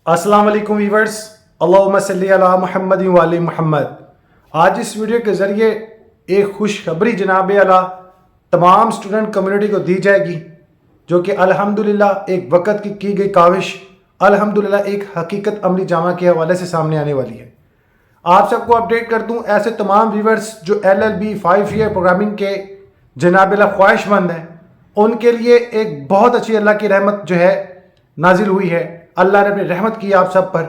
السلام علیکم ویورز، اللہم صلی علی محمد و علی محمد۔ آج اس ویڈیو کے ذریعے ایک خوشخبری جناب اعلیٰ تمام اسٹوڈنٹ کمیونٹی کو دی جائے گی، جو کہ الحمدللہ ایک وقت کی گئی کاوش الحمدللہ ایک حقیقت عملی جامہ کے حوالے سے سامنے آنے والی ہے۔ آپ سب کو اپڈیٹ کر دوں، ایسے تمام ویورز جو LLB 5 ایئر پروگرامنگ کے جناب اعلیٰ خواہش مند ہیں، ان کے لیے ایک بہت اچھی اللہ کی رحمت جو ہے نازل ہوئی ہے۔ اللہ نے اپنی رحمت کی آپ سب پر۔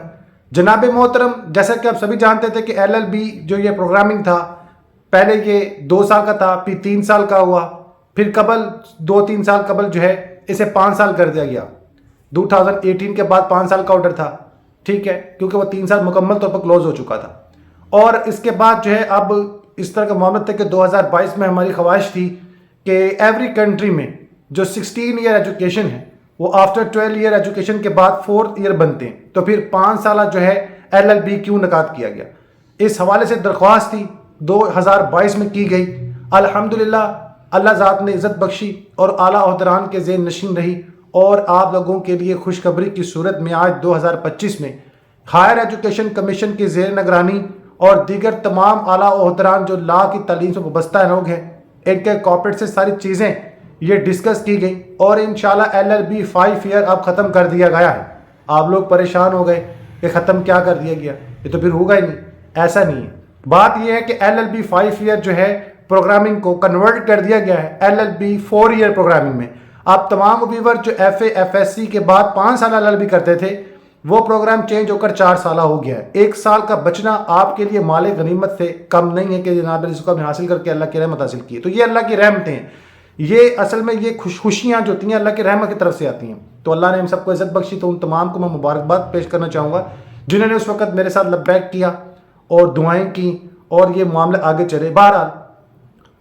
جناب محترم، جیسا کہ آپ سبھی جانتے تھے کہ LLB جو یہ پروگرامنگ تھا، پہلے یہ 2 سال کا تھا، پھر 3 سال کا ہوا، پھر قبل 2-3 سال قبل جو ہے اسے 5 سال کر دیا گیا۔ 2018 کے بعد 5 سال کا آرڈر تھا، ٹھیک ہے، کیونکہ وہ 3 سال مکمل طور پر کلوز ہو چکا تھا۔ اور اس کے بعد جو ہے اب اس طرح کا معاملہ تھا کہ 2022 میں ہماری خواہش تھی کہ ایوری کنٹری میں جو 16 ایئر ایجوکیشن ہے وہ آفٹر 12 ایئر ایجوکیشن کے بعد 4th ایئر بنتے ہیں، تو پھر 5 سالہ جو ہے LLB کیوں انعقاد کیا گیا، اس حوالے سے درخواست تھی، 2022 میں کی گئی۔ الحمدللہ اللہ ذات نے عزت بخشی اور اعلیٰ عہدیداران کے ذہن نشین رہی، اور آپ لوگوں کے لیے خوشخبری کی صورت میں آج 2025 میں ہائر ایجوکیشن کمیشن کی زیر نگرانی اور دیگر تمام اعلیٰ عہدیداران جو لا کی تعلیم سے وابستہ لوگ ہیں، ان کے کوآپریٹ سے ساری چیزیں یہ ڈسکس کی گئی، اور انشاءاللہ LLB 5 ایئر اب ختم کر دیا گیا ہے۔ آپ لوگ پریشان ہو گئے کہ ختم کیا کر دیا گیا، یہ تو پھر ہوگا ہی نہیں، ایسا نہیں ہے۔ بات یہ ہے کہ LLB 5 ایئر جو ہے پروگرامنگ کو کنورٹ کر دیا گیا ہے LLB 4 ایئر پروگرامنگ میں۔ اب تمام ویور جو FA FSC کے بعد 5 سال LLB کرتے تھے، وہ پروگرام چینج ہو کر 4 سالہ ہو گیا ہے۔ 1 سال کا بچنا آپ کے لیے مال غنیمت سے کم نہیں ہے کہ جناب اس کو ہم حاصل کر کے اللہ کی رحمت حاصل کی ہے۔ تو یہ اللہ کی رحمتیں ہیں، یہ اصل میں یہ خوشیاں جو ہوتی ہیں اللہ کی رحمت کی طرف سے آتی ہیں۔ تو اللہ نے ہم سب کو عزت بخشی، تو ان تمام کو میں مبارکباد پیش کرنا چاہوں گا جنہوں نے اس وقت میرے ساتھ لبیک کیا اور دعائیں کی، اور یہ معاملہ آگے چلے۔ بہرحال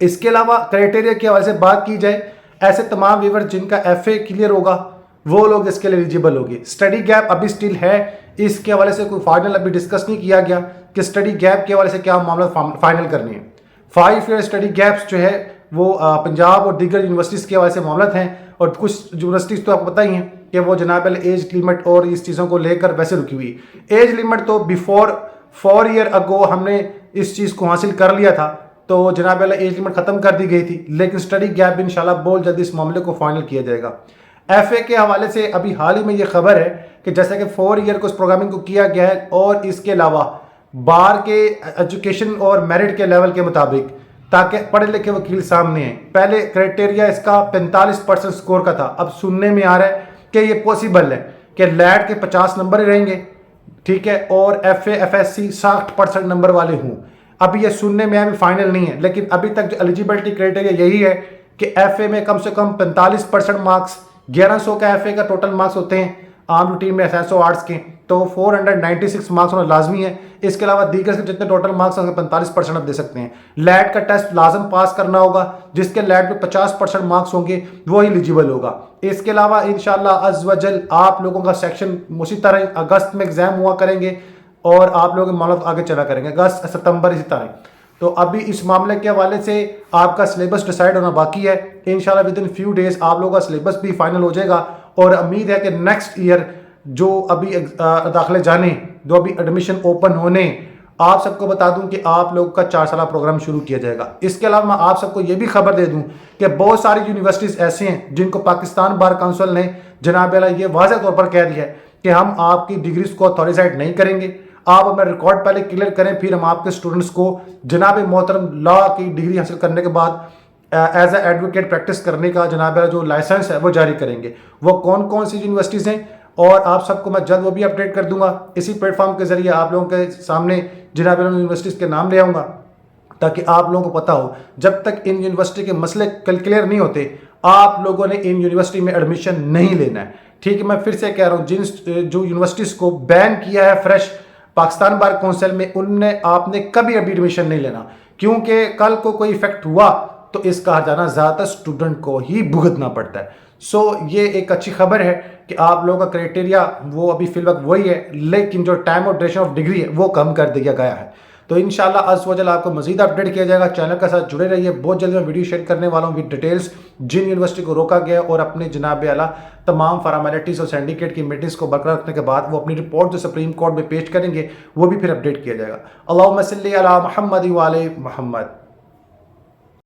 اس کے علاوہ کرائٹیریا کے حوالے سے بات کی جائے، ایسے تمام ویور جن کا FA کلیئر ہوگا وہ لوگ اس کے لیے ایلیجیبل ہوگی۔ اسٹڈی گیپ ابھی سٹل ہے، اس کے حوالے سے کوئی فائنل ابھی ڈسکس نہیں کیا گیا کہ اسٹڈی گیپ کے حوالے سے کیا معاملہ فائنل کرنے ہیں۔ 5 ایئر اسٹڈی گیپس جو ہے وہ پنجاب اور دیگر یونیورسٹیز کے حوالے سے معاملات ہیں، اور کچھ یونیورسٹیز تو آپ کو پتہ ہی ہیں کہ وہ جناب ایج لمٹ اور اس چیزوں کو لے کر ویسے رکی ہوئی۔ ایج لمٹ تو بیفور 4 ایئر اگو ہم نے اس چیز کو حاصل کر لیا تھا، تو جناب ایج لمٹ ختم کر دی گئی تھی، لیکن اسٹڈی گیپ انشاءاللہ بہت جلدی اس معاملے کو فائنل کیا جائے گا۔ FA کے حوالے سے ابھی حال ہی میں یہ خبر ہے کہ جیسا کہ 4 ایئر کو اس پروگرامنگ کو کیا گیا ہے، اور اس کے علاوہ بار کے ایجوکیشن اور میرٹ کے لیول کے مطابق تاکہ پڑھے لکھے وکیل سامنے ہیں۔ پہلے کرائٹیریا اس کا 45% سکور کا تھا، اب سننے میں آ رہا ہے کہ یہ پاسبل ہے کہ لیٹ کے 50 نمبر ہی رہیں گے، ٹھیک ہے، اور FA FSC 60% نمبر والے ہوں۔ ابھی یہ سننے میں ابھی فائنل نہیں ہے، لیکن ابھی تک جو ایلیجیبلٹی کرائٹیریا یہی ہے کہ FA میں کم سے کم 45% مارکس، 1100 کا FA کا ٹوٹل مارکس ہوتے ہیں عام روٹین میں سائنس و آرٹس کے، تو 496 مارکس ہونا لازمی ہے۔ اس کے علاوہ دیگر سے جتنے ٹوٹل مارکس ہوں گے 45% آپ دے سکتے ہیں۔ لیٹ کا ٹیسٹ لازم پاس کرنا ہوگا، جس کے لیٹ پہ 50% مارکس ہوں گے وہی ایلیجیبل ہوگا۔ اس کے علاوہ انشاءاللہ عز و جل آپ لوگوں کا سیکشن اسی طرح اگست میں ایگزام ہوا کریں گے، اور آپ لوگ معاملات آگے چلا کریں گے اگست ستمبر اسی طرح۔ تو ابھی اس معاملے کے حوالے سے آپ کا سلیبس ڈیسائیڈ ہونا باقی ہے، انشاءاللہ ود ان فیو ڈیز آپ لوگوں کا سلیبس بھی فائنل ہو جائے گا، اور امید ہے کہ نیکسٹ ایئر جو ابھی داخلے جانے، جو ابھی ایڈمیشن اوپن ہونے، آپ سب کو بتا دوں کہ آپ لوگ کا 4 سالہ پروگرام شروع کیا جائے گا۔ اس کے علاوہ میں آپ سب کو یہ بھی خبر دے دوں کہ بہت ساری یونیورسٹیز ایسے ہیں جن کو پاکستان بار کونسل نے جناب اعلیٰ یہ واضح طور پر کہہ دیا ہے کہ ہم آپ کی ڈگریز کو اتھارائزڈ نہیں کریں گے، آپ اپنا ریکارڈ پہلے کلیئر کریں، پھر ہم آپ کے اسٹوڈنٹس کو جناب محترم لا کی ڈگری حاصل کرنے کے بعد ایز اے ایڈوکیٹ پریکٹس کرنے کا جناب جو لائسنس ہے وہ جاری کریں گے۔ وہ کون کون سی یونیورسٹیز ہیں، اور آپ سب کو میں جلد وہ بھی اپڈیٹ کر دوں گا اسی پلیٹ فارم کے ذریعے، آپ لوگوں کے سامنے جناب یونیورسٹیز کے نام لے آؤں گا تاکہ آپ لوگوں کو پتہ ہو۔ جب تک ان یونیورسٹی کے مسئلے کلیئر نہیں ہوتے، آپ لوگوں نے ان یونیورسٹی میں ایڈمیشن نہیں لینا ہے، ٹھیک ہے۔ میں پھر سے کہہ رہا ہوں، جو یونیورسٹیز کو بین کیا ہے فریش پاکستان بار کونسل میں، ان نے آپ نے کبھی ابھی ایڈمیشن نہیں لینا، کیونکہ کل کو کوئی ایفیکٹ ہوا تو اس کا ہرجانہ زیادہ تر اسٹوڈنٹ کو ہی بھگتنا پڑتا ہے۔ سو یہ ایک اچھی خبر ہے کہ آپ لوگوں کا کرائٹیریا وہ ابھی فی الوقت وہی ہے، لیکن جو ٹائم اور ڈیوریشن آف ڈگری ہے وہ کم کر دیا گیا ہے۔ تو انشاءاللہ عز و جل آپ کو مزید اپڈیٹ کیا جائے گا. چینل کے ساتھ جڑے رہیے. بہت جلد میں ویڈیو شیئر کرنے والا ہوں ود ڈیٹیلز جن یونیورسٹی کو روکا گیا اور اپنے جناب اعلیٰ تمام فارمیلٹیز اور سینڈیکیٹ کی میٹنگز کو برقرار رکھنے کے بعد وہ اپنی رپورٹ جو سپریم کورٹ میں پیش کریں گے وہ بھی پھر اپڈیٹ کیا جائے گا. اللہم صلی علی محمد و علی محمد.